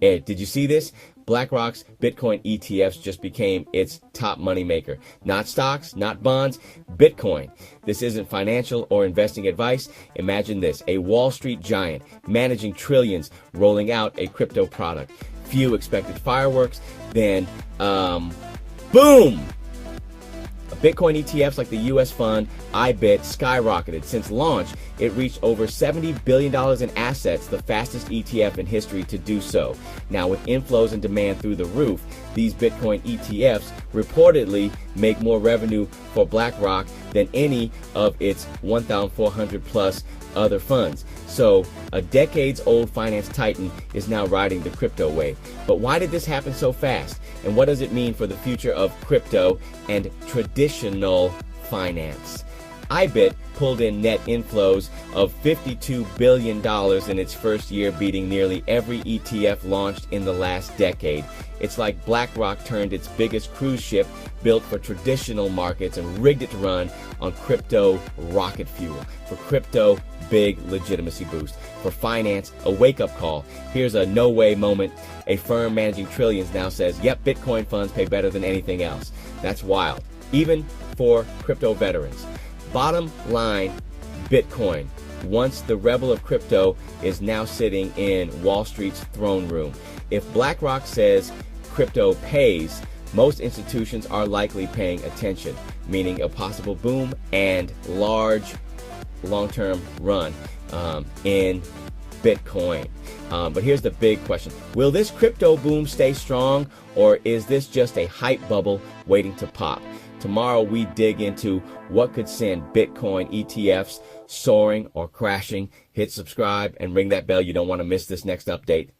Ed, did you see this? BlackRock's Bitcoin ETFs just became its top money maker. Not stocks, not bonds, Bitcoin. This isn't financial or investing advice. Imagine this, a Wall Street giant managing trillions, rolling out a crypto product. Few expected fireworks, then boom! Bitcoin ETFs like the US fund IBIT skyrocketed. Since launch, it reached over $70 billion in assets, the fastest ETF in history to do so. Now, with inflows and demand through the roof, these Bitcoin ETFs reportedly make more revenue for BlackRock than any of its 1,400 plus other funds. So a decades-old finance titan is now riding the crypto wave. But why did this happen so fast? And what does it mean for the future of crypto and traditional finance? IBIT pulled in net inflows of $52 billion in its first year, beating nearly every ETF launched in the last decade. It's like BlackRock turned its biggest cruise ship built for traditional markets and rigged it to run on crypto rocket fuel. For crypto, big legitimacy boost. For finance, a wake-up call. Here's a no-way moment. A firm managing trillions now says, yep, Bitcoin funds pay better than anything else. That's wild, even for crypto veterans. Bottom line, Bitcoin, once the rebel of crypto, is now sitting in Wall Street's throne room. If BlackRock says crypto pays, most institutions are likely paying attention, meaning a possible boom and large long-term run in Bitcoin. But here's the big question. Will this crypto boom stay strong, or is this just a hype bubble waiting to pop? Tomorrow we dig into what could send Bitcoin ETFs soaring or crashing. Hit subscribe and ring that bell. You don't want to miss this next update.